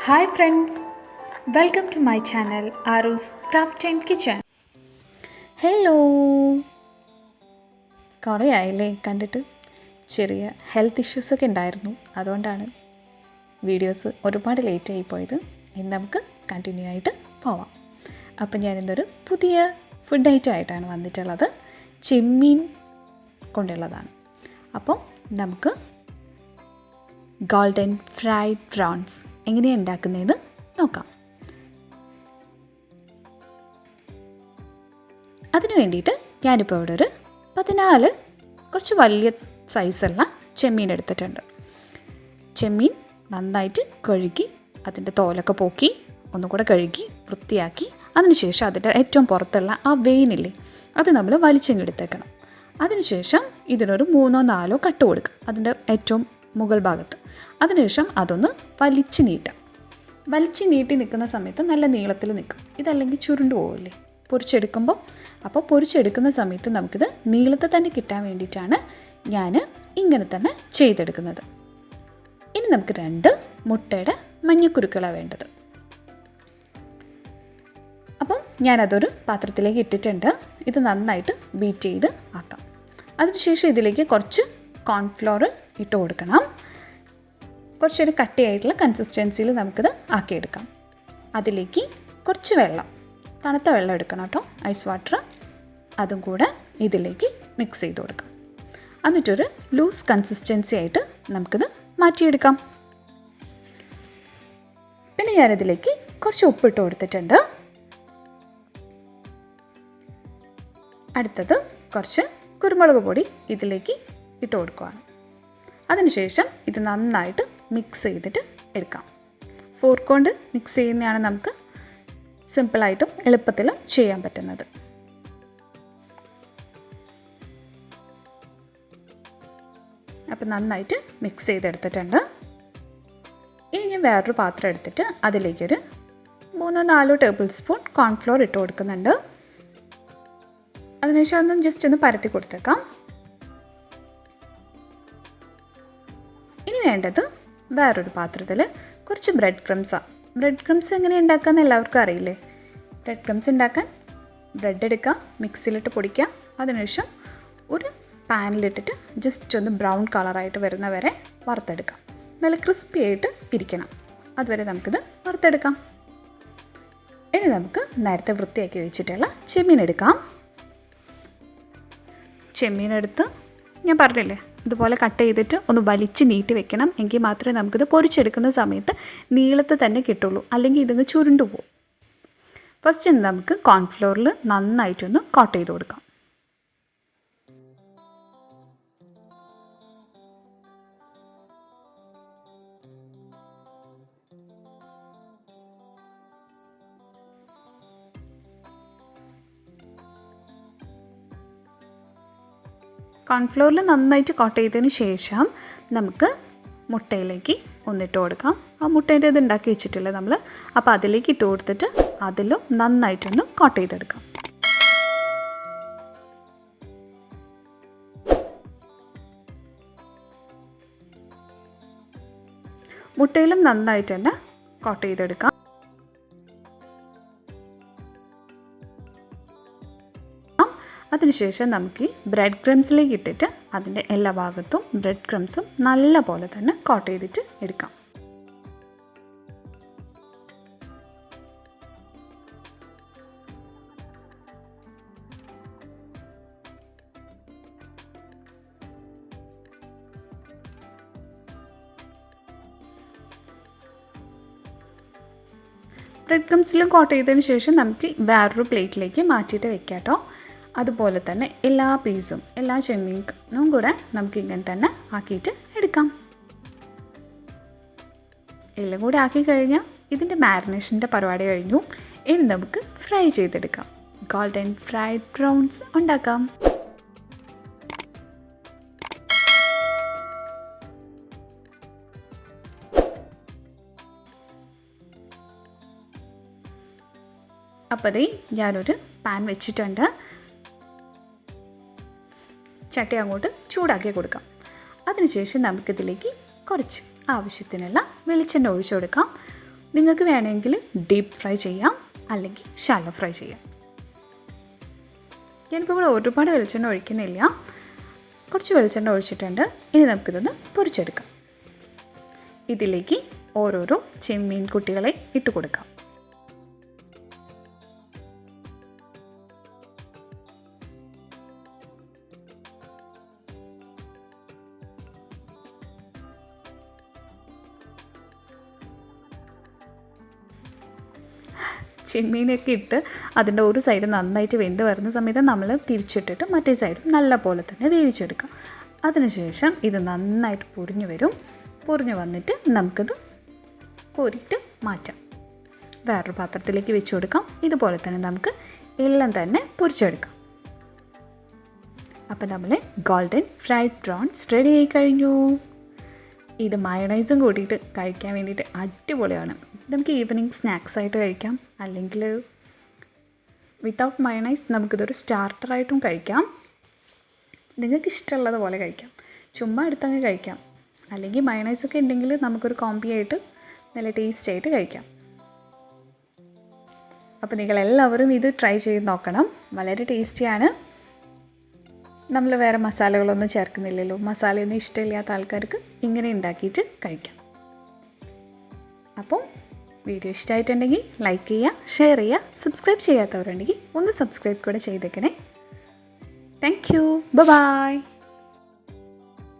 Hi friends, welcome to my channel Aru's Craft and Kitchen. Hello, കുറേ ആയില്ലേ കണ്ടിട്ട്. ചെറിയ ഹെൽത്ത് ഇഷ്യൂസൊക്കെ ഉണ്ടായിരുന്നു, അതുകൊണ്ടാണ് വീഡിയോസ് ഒരുപാട് ലേറ്റായി പോയത്. ഇനി നമുക്ക് കണ്ടിന്യൂ ആയിട്ട് പോവാം. അപ്പം ഞാനിന്നൊരു പുതിയ ഫുഡ് ഐറ്റം ആയിട്ടാണ് വന്നിട്ടുള്ളത്. ചെമ്മീൻ കൊണ്ടുള്ളതാണ്. അപ്പം നമുക്ക് ഗോൾഡൻ ഫ്രൈഡ് പ്രോൺസ് എങ്ങനെയാണ് ഉണ്ടാക്കുന്നതെന്ന് നോക്കാം. അതിന് വേണ്ടിയിട്ട് ഞാനിപ്പോൾ ഇവിടെ ഒരു 14 കുറച്ച് വലിയ സൈസുള്ള ചെമ്മീൻ എടുത്തിട്ടുണ്ട്. ചെമ്മീൻ നന്നായിട്ട് കഴുകി അതിൻ്റെ തോലൊക്കെ പോക്കി ഒന്നുകൂടെ കഴുകി വൃത്തിയാക്കി അതിനുശേഷം അതിൻ്റെ ഏറ്റവും പുറത്തുള്ള ആ വെയിനില്ലേ അത് നമ്മൾ വലിച്ചെടുത്തേക്കണം. അതിനുശേഷം ഇതിനൊരു 3-4 കട്ട് കൊടുക്കുക അതിൻ്റെ ഏറ്റവും മുകൾ ഭാഗത്ത്. അതിനുശേഷം അതൊന്ന് വലിച്ച് നീട്ടി നിൽക്കുന്ന സമയത്ത് നല്ല നീളത്തിൽ നിൽക്കും. ഇതല്ലെങ്കിൽ ചുരുണ്ടു പോവില്ലേ പൊരിച്ചെടുക്കുമ്പോൾ. അപ്പോൾ പൊരിച്ചെടുക്കുന്ന സമയത്ത് നമുക്കിത് നീളത്തിൽ തന്നെ കിട്ടാൻ വേണ്ടിയിട്ടാണ് ഞാൻ ഇങ്ങനെ തന്നെ ചെയ്തെടുക്കുന്നത്. ഇനി നമുക്ക് 2 മുട്ടയുടെ മഞ്ഞക്കുരുക്കളാണ് വേണ്ടത്. അപ്പം ഞാനതൊരു പാത്രത്തിലേക്ക് ഇട്ടിട്ടുണ്ട്. ഇത് നന്നായിട്ട് ബീറ്റ് ചെയ്ത് ആക്കാം. അതിനുശേഷം ഇതിലേക്ക് കുറച്ച് കോൺഫ്ലോർ ഇട്ട് കൊടുക്കണം. കുറച്ചൊരു കട്ടിയായിട്ടുള്ള കൺസിസ്റ്റൻസിയിൽ നമുക്കിത് ആക്കിയെടുക്കാം. അതിലേക്ക് കുറച്ച് വെള്ളം, തണുത്ത വെള്ളം എടുക്കണം കേട്ടോ, ഐസ് വാട്ടർ, അതും കൂടെ ഇതിലേക്ക് മിക്സ് ചെയ്ത് കൊടുക്കാം. എന്നിട്ടൊരു ലൂസ് കൺസിസ്റ്റൻസി ആയിട്ട് നമുക്കിത് മാറ്റിയെടുക്കാം. പിന്നെ ഞാനിതിലേക്ക് കുറച്ച് ഉപ്പിട്ട് കൊടുത്തിട്ടുണ്ട്. അടുത്തത് കുറച്ച് കുരുമുളക് പൊടി ഇതിലേക്ക് ഇട്ട് കൊടുക്കുകയാണ്. അതിനുശേഷം ഇത് നന്നായിട്ട് മിക്സ് ചെയ്തിട്ട് എടുക്കാം. ഫോർക്ക് കൊണ്ട് മിക്സ് ചെയ്യുന്നതാണ് നമുക്ക് സിമ്പിളായിട്ടും എളുപ്പത്തിലും ചെയ്യാൻ പറ്റുന്നത്. അപ്പം നന്നായിട്ട് മിക്സ് ചെയ്തെടുത്തിട്ടുണ്ട്. ഇനി ഞാൻ വേറൊരു പാത്രം എടുത്തിട്ട് അതിലേക്കൊരു 3-4 ടേബിൾ സ്പൂൺ കോൺഫ്ലോർ ഇട്ട് കൊടുക്കുന്നുണ്ട്. അതിനുശേഷം ഒന്ന് ജസ്റ്റ് ഒന്ന് പരത്തി കൊടുത്തേക്കാം. ഇനി വേണ്ടത് വേറൊരു പാത്രത്തിൽ കുറച്ച് ബ്രെഡ് ക്രംസാണ്. ബ്രെഡ് ക്രംസ് എങ്ങനെ ഉണ്ടാക്കാമെന്ന് എല്ലാവർക്കും അറിയില്ലേ. ബ്രെഡ് ക്രംസ് ഉണ്ടാക്കാൻ ബ്രെഡ് എടുക്കുക, മിക്സിയിലിട്ട് പൊടിക്കുക. അതിനുശേഷം ഒരു പാനിലിട്ടിട്ട് ജസ്റ്റ് ഒന്ന് ബ്രൗൺ കളറായിട്ട് വരുന്ന വരെ വറുത്തെടുക്കാം. നല്ല ക്രിസ്പി ആയിട്ട് ഇരിക്കണം, അതുവരെ നമുക്കിത് വറുത്തെടുക്കാം. ഇനി നമുക്ക് നേരത്തെ വൃത്തിയാക്കി വെച്ചിട്ടുള്ള ചെമ്മീൻ എടുക്കാം. ചെമ്മീനെടുത്ത് ഞാൻ പറഞ്ഞില്ലേ ഇതുപോലെ കട്ട് ചെയ്തിട്ട് ഒന്ന് വലിച്ച് നീട്ടി വെക്കണം. എങ്കിൽ മാത്രമേ നമുക്കിത് പൊരിച്ചെടുക്കുന്ന സമയത്ത് നീളത്തിൽ തന്നെ കിട്ടുള്ളൂ, അല്ലെങ്കിൽ ഇതങ്ങ് ചുരുണ്ടു പോകും. ഫസ്റ്റ് നമുക്ക് കോൺഫ്ലോറിൽ നന്നായിട്ടൊന്ന് കോട്ട് ചെയ്ത് കൊടുക്കാം. കോൺഫ്ലോറിൽ നന്നായിട്ട് കോട്ട് ചെയ്തതിന് ശേഷം നമുക്ക് മുട്ടയിലേക്ക് ഒന്നിട്ട് കൊടുക്കാം. ആ മുട്ടേൻ്റെ ഇത് ഉണ്ടാക്കി വെച്ചിട്ടില്ലേ നമ്മൾ, അപ്പോൾ അതിലേക്ക് ഇട്ട് കൊടുത്തിട്ട് അതിലും നന്നായിട്ടൊന്ന് കോട്ട് ചെയ്തെടുക്കാം. മുട്ടയിലും നന്നായിട്ട് തന്നെ കോട്ട് ചെയ്തെടുക്കാം. അതിനുശേഷം നമുക്ക് ഈ ബ്രെഡ് ക്രംസിലേക്ക് ഇട്ടിട്ട് അതിൻ്റെ എല്ലാ ഭാഗത്തും ബ്രെഡ് ക്രംസും നല്ല പോലെ തന്നെ കോട്ട് ചെയ്തിട്ട് എടുക്കാം. ബ്രെഡ് ക്രംസിലും കോട്ട് ചെയ്തതിന് ശേഷം നമുക്ക് വേറൊരു പ്ലേറ്റിലേക്ക് മാറ്റിയിട്ട് വെക്കാം കേട്ടോ. അതുപോലെ തന്നെ എല്ലാ പീസും എല്ലാ ചെമ്മീനും കൂടെ നമുക്ക് ഇങ്ങനെ തന്നെ ആക്കിയിട്ട് എടുക്കാം. എല്ലാം കൂടെ ആക്കി കഴിഞ്ഞാൽ ഇതിൻ്റെ മാരിനേഷൻ്റെ പരിപാടി കഴിഞ്ഞു. ഇനി നമുക്ക് ഫ്രൈ ചെയ്തെടുക്കാം. ഗോൾഡൻ ഫ്രൈഡ് പ്രോൺസ് ഉണ്ടാക്കാം. അപ്പോൾ ദേ ഞാനൊരു പാൻ വെച്ചിട്ടുണ്ട്. ചട്ടി അങ്ങോട്ട് ചൂടാക്കി കൊടുക്കാം. അതിനുശേഷം നമുക്കിതിലേക്ക് കുറച്ച് ആവശ്യത്തിനുള്ള വെളിച്ചെണ്ണ ഒഴിച്ചു കൊടുക്കാം. നിങ്ങൾക്ക് വേണമെങ്കിൽ ഡീപ്പ് ഫ്രൈ ചെയ്യാം, അല്ലെങ്കിൽ ഷാലോ ഫ്രൈ ചെയ്യാം. ഞാനിപ്പോൾ ഇവിടെ ഒരുപാട് വെളിച്ചെണ്ണ ഒഴിക്കുന്നില്ല, കുറച്ച് വെളിച്ചെണ്ണ ഒഴിച്ചിട്ടുണ്ട്. ഇനി നമുക്കിതൊന്ന് പൊരിച്ചെടുക്കാം. ഇതിലേക്ക് ഓരോരോ ചെമ്മീൻ കുട്ടികളെ ഇട്ട് കൊടുക്കാം. ചെമ്മീനൊക്കെ ഇട്ട് അതിൻ്റെ ഒരു സൈഡ് നന്നായിട്ട് വെന്ത് വരുന്ന സമയത്ത് നമ്മൾ തിരിച്ചിട്ടിട്ട് മറ്റേ സൈഡും നല്ല പോലെ തന്നെ വേവിച്ചെടുക്കാം. അതിനുശേഷം ഇത് നന്നായിട്ട് പൊരിഞ്ഞു വരും. പൊരിഞ്ഞു വന്നിട്ട് നമുക്കിത് കോരിയിട്ട് മാറ്റാം. വേറൊരു പാത്രത്തിലേക്ക് വെച്ച് കൊടുക്കാം. ഇതുപോലെ തന്നെ നമുക്ക് എല്ലാം തന്നെ പൊരിച്ചെടുക്കാം. അപ്പോൾ നമ്മൾ ഗോൾഡൻ ഫ്രൈഡ് പ്രോൺസ് റെഡി ആയി കഴിഞ്ഞു. ഇത് മയണൈസും കൂട്ടിയിട്ട് കഴിക്കാൻ വേണ്ടിയിട്ട് അടിപൊളിയാണ്. നമുക്ക് ഈവനിങ് സ്നാക്സായിട്ട് കഴിക്കാം, അല്ലെങ്കിൽ വിത്തൗട്ട് മയണൈസ് നമുക്കിതൊരു സ്റ്റാർട്ടറായിട്ടും കഴിക്കാം. നിങ്ങൾക്ക് ഇഷ്ടമുള്ളത് പോലെ കഴിക്കാം, ചുമ്മാ എടുത്തങ്ങ് കഴിക്കാം. അല്ലെങ്കിൽ മയണൈസൊക്കെ ഉണ്ടെങ്കിൽ നമുക്കൊരു കോമ്പി ആയിട്ട് നല്ല ടേസ്റ്റ് ആയിട്ട് കഴിക്കാം. അപ്പോൾ നിങ്ങളെല്ലാവരും ഇത് ട്രൈ ചെയ്ത് നോക്കണം. വളരെ ടേസ്റ്റിയാണ്. നമ്മൾ വേറെ മസാലകളൊന്നും ചേർക്കുന്നില്ലല്ലോ. മസാലയൊന്നും ഇഷ്ടമില്ലാത്ത ആൾക്കാർക്ക് ഇങ്ങനെ ഉണ്ടാക്കിയിട്ട് കഴിക്കാം. അപ്പോൾ വീഡിയോ ഇഷ്ടമായിട്ടുണ്ടെങ്കിൽ ലൈക്ക് ചെയ്യുക, ഷെയർ ചെയ്യുക. സബ്സ്ക്രൈബ് ചെയ്യാത്തവരുണ്ടെങ്കിൽ ഒന്ന് സബ്സ്ക്രൈബ് കൂടെ ചെയ്തേക്കണേ. Thank you. ബൈ.